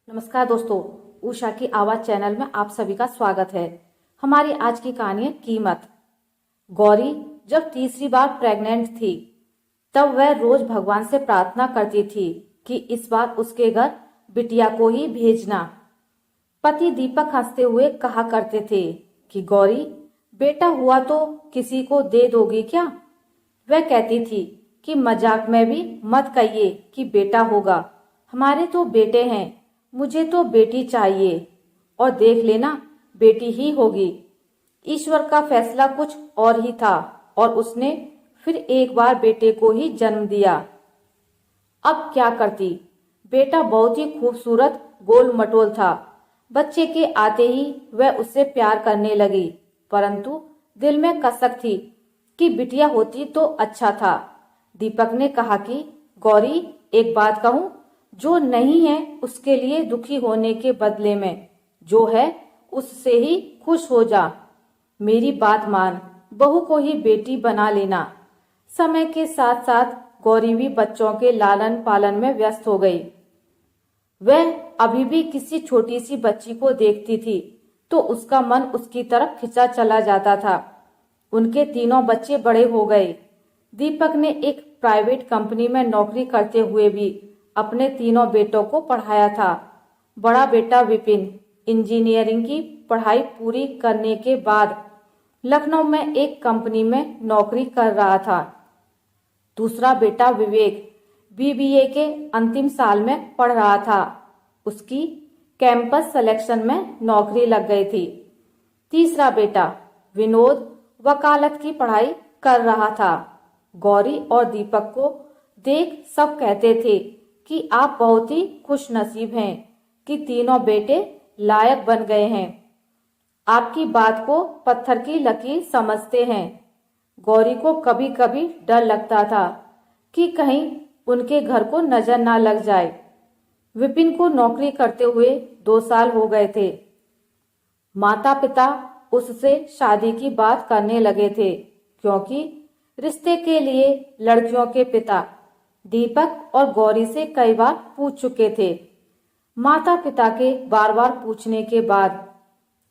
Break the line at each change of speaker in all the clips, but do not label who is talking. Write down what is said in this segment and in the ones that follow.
नमस्कार दोस्तों, उषा की आवाज चैनल में आप सभी का स्वागत है। हमारी आज की कहानी है कीमत। गौरी जब तीसरी बार प्रेग्नेंट थी तब वह रोज भगवान से प्रार्थना करती थी कि इस बार उसके घर बिटिया को ही भेजना। पति दीपक हंसते हुए कहा करते थे कि गौरी, बेटा हुआ तो किसी को दे दोगी क्या? वह कहती थी कि मजाक में भी मत कहिए कि बेटा होगा, हमारे तो बेटे हैं, मुझे तो बेटी चाहिए और देख लेना बेटी ही होगी। ईश्वर का फैसला कुछ और ही था और उसने फिर एक बार बेटे को ही जन्म दिया। अब क्या करती? बेटा बहुत ही खूबसूरत गोल मटोल था। बच्चे के आते ही वह उससे प्यार करने लगी, परंतु दिल में कसक थी कि बिटिया होती तो अच्छा था। दीपक ने कहा कि गौरी, एक बात कहूं, जो नहीं है उसके लिए दुखी होने के बदले में जो है उससे ही खुश हो जा। मेरी बात मान, बहू को ही बेटी बना लेना। समय के साथ साथ गौरी भी बच्चों के लालन पालन में व्यस्त हो गई। वह अभी भी किसी छोटी सी बच्ची को देखती थी तो उसका मन उसकी तरफ खिंचा चला जाता था। उनके तीनों बच्चे बड़े हो गए। दीपक ने एक प्राइवेट कंपनी में नौकरी करते हुए भी अपने तीनों बेटों को पढ़ाया था। बड़ा बेटा विपिन इंजीनियरिंग की पढ़ाई पूरी करने के बाद लखनऊ में एक कंपनी में नौकरी कर रहा था। दूसरा बेटा विवेक बीबीए के अंतिम साल में पढ़ रहा था। उसकी कैंपस सिलेक्शन में नौकरी लग गई थी। तीसरा बेटा विनोद वकालत की पढ़ाई कर रहा था। गौरी और दीपक को देख सब कहते थे कि आप बहुत ही खुश नसीब हैं कि तीनों बेटे लायक बन गए हैं। आपकी बात को पत्थर की लकीर समझते हैं। गौरी को कभी कभी डर लगता था कि कहीं उनके घर को नजर ना लग जाए। विपिन को नौकरी करते हुए 2 साल हो गए थे। माता पिता उससे शादी की बात करने लगे थे क्योंकि रिश्ते के लिए लड़कियों के पिता दीपक और गौरी से कई बार पूछ चुके थे। माता पिता के बार बार पूछने के बाद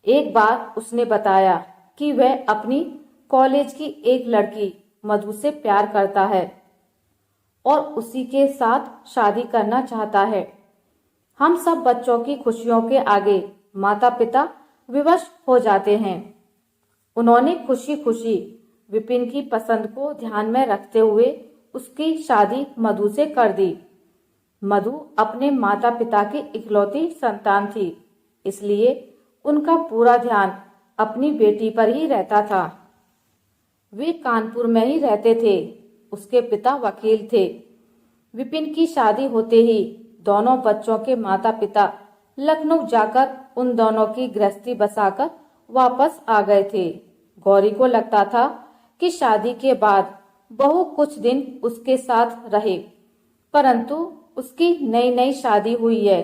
एक बार उसने बताया कि वह अपनी कॉलेज की एक लड़की मधु से प्यार करता है और उसी के साथ शादी करना चाहता है। हम सब बच्चों की खुशियों के आगे माता पिता विवश हो जाते हैं। उन्होंने खुशी खुशी विपिन की पसंद को ध्यान में रखते हुए उसकी शादी मधु से कर दी। मधु अपने माता पिता की इकलौती संतान थी, इसलिए उनका पूरा ध्यान अपनी बेटी पर ही रहता था। वे कानपुर में ही रहते थे। उसके पिता वकील थे। विपिन की शादी होते ही दोनों बच्चों के माता पिता लखनऊ जाकर उन दोनों की गृहस्थी बसाकर वापस आ गए थे। गौरी को लगता था कि शादी के बाद बहू कुछ दिन उसके साथ रहे, परंतु उसकी नई नई शादी हुई है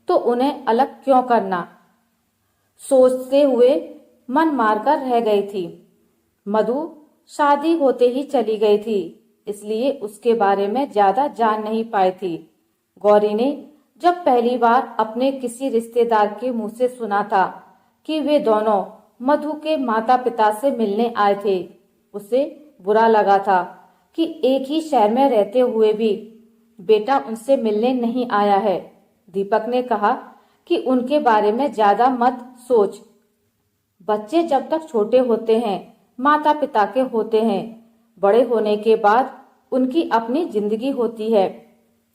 तो उन्हें अलग क्यों करना, सोचते हुए मन मारकर रह गई थी। मधु शादी होते ही चली गई थी, इसलिए उसके बारे में ज्यादा जान नहीं पाई थी। गौरी ने जब पहली बार अपने किसी रिश्तेदार के मुंह से सुना था कि वे दोनों मधु के माता पिता से मिलने आए थे, उसे बुरा लगा था कि एक ही शहर में रहते हुए भी बेटा उनसे मिलने नहीं आया है। दीपक ने कहा कि उनके बारे में ज्यादा मत सोच। बच्चे जब तक छोटे होते हैं माता पिता के होते हैं, बड़े होने के बाद उनकी अपनी जिंदगी होती है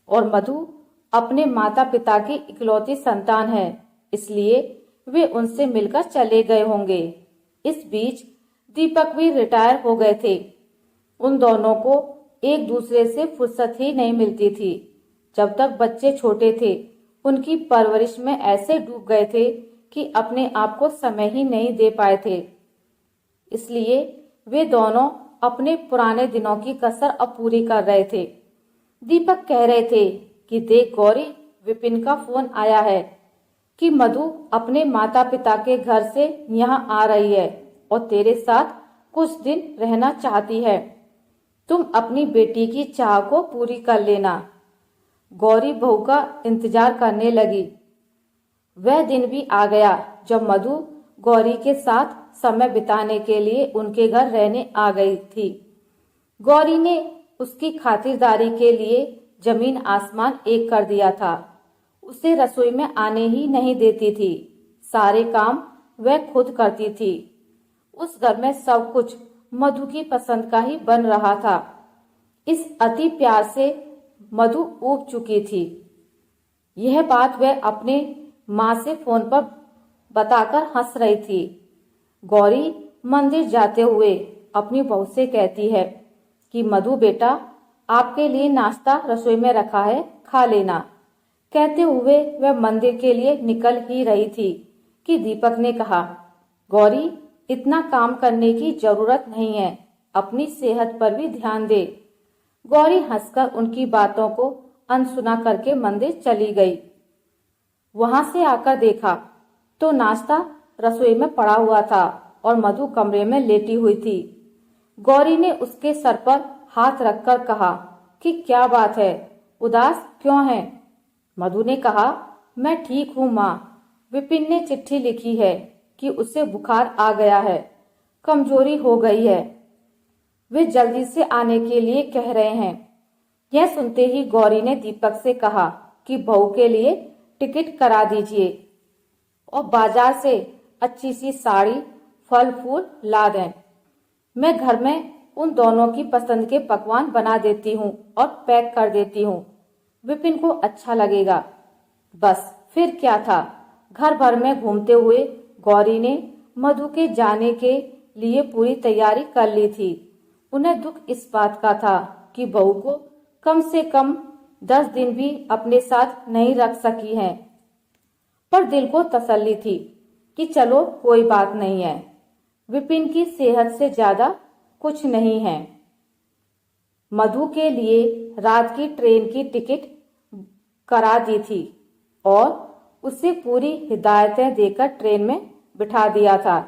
और मधु अपने माता पिता की इकलौती संतान है, इसलिए वे उनसे मिलकर चले गए होंगे। इस बीच दीपक भी रिटायर हो गए थे। उन दोनों को एक दूसरे से फुर्सत ही नहीं मिलती थी। जब तक बच्चे छोटे थे उनकी परवरिश में ऐसे डूब गए थे कि अपने आप को समय ही नहीं दे पाए थे। इसलिए वे दोनों अपने पुराने दिनों की कसर अब पूरी कर रहे थे। दीपक कह रहे थे कि देख गौरी, विपिन का फोन आया है कि मधु अपने माता पिता के घर से यहाँ आ रही है और तेरे साथ कुछ दिन रहना चाहती है। तुम अपनी बेटी की चाह को पूरी कर लेना। गौरी बहू का इंतजार करने लगी। वह दिन भी आ गया जब मधु गौरी के साथ समय बिताने के लिए उनके घर रहने आ गई थी। गौरी ने उसकी खातिरदारी के लिए जमीन आसमान एक कर दिया था। उसे रसोई में आने ही नहीं देती थी। सारे काम वह खुद करती थी। उस घर में सब कुछ मधु की पसंद का ही बन रहा था। इस अति प्यार से मधु ऊब चुकी थी। यह बात वह अपने माँ से फोन पर बताकर हंस रही थी। गौरी मंदिर जाते हुए अपनी बहू से कहती है कि मधु बेटा, आपके लिए नाश्ता रसोई में रखा है, खा लेना। कहते हुए वह मंदिर के लिए निकल ही रही थी कि दीपक ने कहा, गौरी, इतना काम करने की जरूरत नहीं है, अपनी सेहत पर भी ध्यान दे। गौरी हंसकर उनकी बातों को अनसुना करके मंदिर चली गई। वहां से आकर देखा तो नाश्ता रसोई में पड़ा हुआ था और मधु कमरे में लेटी हुई थी। गौरी ने उसके सर पर हाथ रखकर कहा कि क्या बात है, उदास क्यों है? मधु ने कहा, मैं ठीक हूँ माँ। विपिन ने चिट्ठी लिखी है कि उसे बुखार आ गया है, कमजोरी हो गई है। वे जल्दी से आने के लिए कह रहे हैं। यह सुनते ही गौरी ने दीपक से कहा कि बहू के लिए टिकट करा दीजिए और बाजार से अच्छी सी साड़ी, फल फूल ला दें। मैं घर में उन दोनों की पसंद के पकवान बना देती हूँ और पैक कर देती हूँ। विपिन को अच्छा लगेगा। बस फिर क्या था। घर भर में घूमते हुए गौरी ने मधु के जाने के लिए पूरी तैयारी कर ली थी। उन्हें दुख इस बात का था कि बहू को कम से कम 10 दिन भी अपने साथ नहीं रख सकी हैं, पर दिल को तसल्ली थी कि चलो कोई बात नहीं है, विपिन की सेहत से ज्यादा कुछ नहीं है। मधु के लिए रात की ट्रेन की टिकट करा दी थी और उसे पूरी हिदायतें देकर ट्रेन में बिठा दिया था।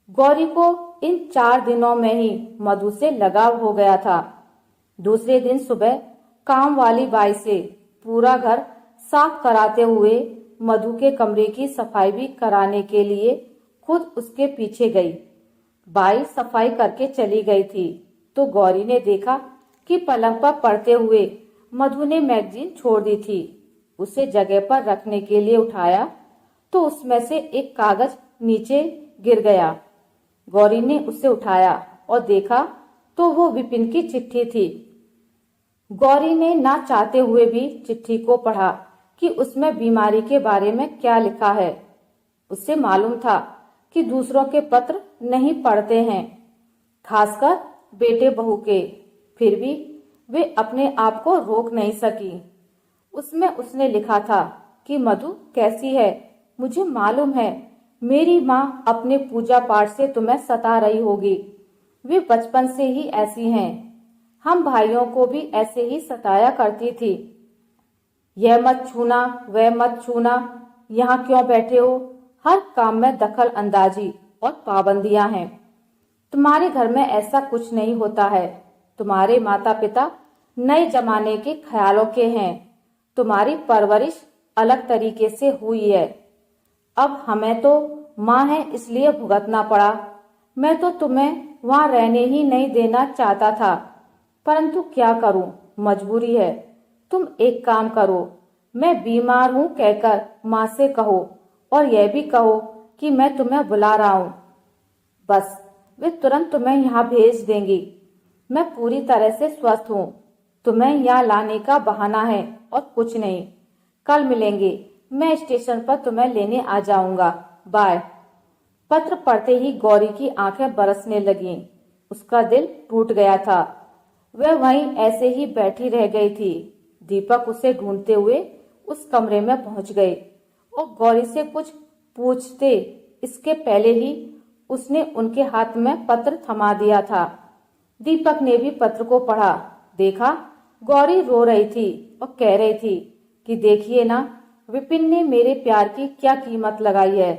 गौरी को इन 4 दिनों में ही मधु से लगाव हो गया था। दूसरे दिन सुबह काम वाली बाई से पूरा घर साफ कराते हुए मधु के कमरे की सफाई भी कराने के लिए खुद उसके पीछे गई। बाई सफाई करके चली गई थी तो गौरी ने देखा कि पलंग पर पड़ते हुए मधु ने मैगजीन छोड़ दी थी। उसे जगह पर रखने के लिए उठाया तो उसमें से एक कागज नीचे गिर गया। गौरी ने उसे उठाया और देखा तो वो विपिन की चिट्ठी थी। गौरी ने ना चाहते हुए भी चिट्ठी को पढ़ा कि उसमें बीमारी के बारे में क्या लिखा है। उससे मालूम था कि दूसरों के पत्र नहीं पढ़ते हैं, खासकर बेटे बहू के। फिर भी वे अपने आप को रोक नहीं सकी। उसमें उसने लिखा था कि मधु कैसी है, मुझे मालूम है मेरी माँ अपने पूजा पाठ से तुम्हें सता रही होगी। वे बचपन से ही ऐसी हैं। हम भाइयों को भी ऐसे ही सताया करती थी। यह मत छूना, वह मत छूना, यहाँ क्यों बैठे हो, हर काम में दखल अंदाजी और पाबंदियां हैं। तुम्हारे घर में ऐसा कुछ नहीं होता है। तुम्हारे माता पिता नए जमाने के ख्यालों के हैं। तुम्हारी परवरिश अलग तरीके से हुई है। अब हमें तो माँ है इसलिए भुगतना पड़ा। मैं तो तुम्हें वहां रहने ही नहीं देना चाहता था, परंतु क्या करूं, मजबूरी है। तुम एक काम करो, मैं बीमार हूं कहकर माँ से कहो और यह भी कहो कि मैं तुम्हें बुला रहा हूं। बस वे तुरंत तुम्हें यहाँ भेज देंगी। मैं पूरी तरह से स्वस्थ हूँ। तुम्हें यहाँ लाने का बहाना है और कुछ नहीं। कल मिलेंगे, मैं स्टेशन पर तुम्हें लेने आ जाऊंगा। बाय। पत्र पढ़ते ही गौरी की आंखें बरसने लगीं। उसका दिल टूट गया था। वह वहीं ऐसे ही बैठी रह गई थी। दीपक उसे ढूंढते हुए उस कमरे में पहुंच गए और गौरी से कुछ पूछते इसके पहले ही उसने उनके हाथ में पत्र थमा दिया था। दीपक ने भी पत्र को पढ़ा। देखा गौरी रो रही थी और कह रही थी कि देखिए ना, विपिन ने मेरे प्यार की क्या कीमत लगाई है।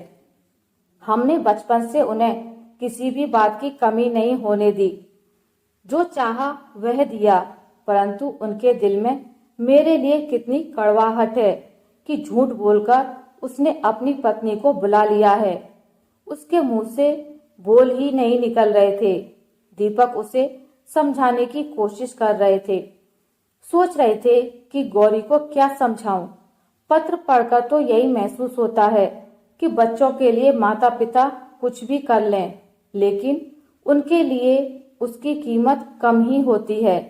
हमने बचपन से उन्हें किसी भी बात की कमी नहीं होने दी। जो चाहा वह दिया, परंतु उनके दिल में मेरे लिए कितनी कड़वाहट है कि झूठ बोलकर उसने अपनी पत्नी को बुला लिया है। उसके मुंह से बोल ही नहीं निकल रहे थे। दीपक उसे समझाने की कोशिश कर रहे थे। सोच रहे थे कि गौरी को क्या समझाऊं। पत्र पढ़कर तो यही महसूस होता है कि बच्चों के लिए माता पिता कुछ भी कर लें, लेकिन उनके लिए उसकी कीमत कम ही होती है।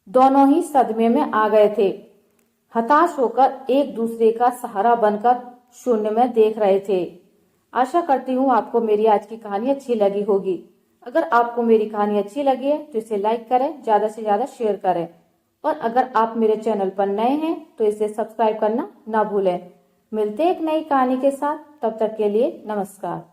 दोनों ही सदमे में आ गए थे। हताश होकर एक दूसरे का सहारा बनकर शून्य में देख रहे थे। आशा करती हूँ आपको मेरी आज की कहानी अच्छी लगी होगी। अगर आपको मेरी कहानी अच्छी लगी है तो इसे लाइक करें, ज्यादा से ज्यादा शेयर करें, और अगर आप मेरे चैनल पर नए हैं तो इसे सब्सक्राइब करना ना भूलें। मिलते हैं एक नई कहानी के साथ, तब तक के लिए नमस्कार।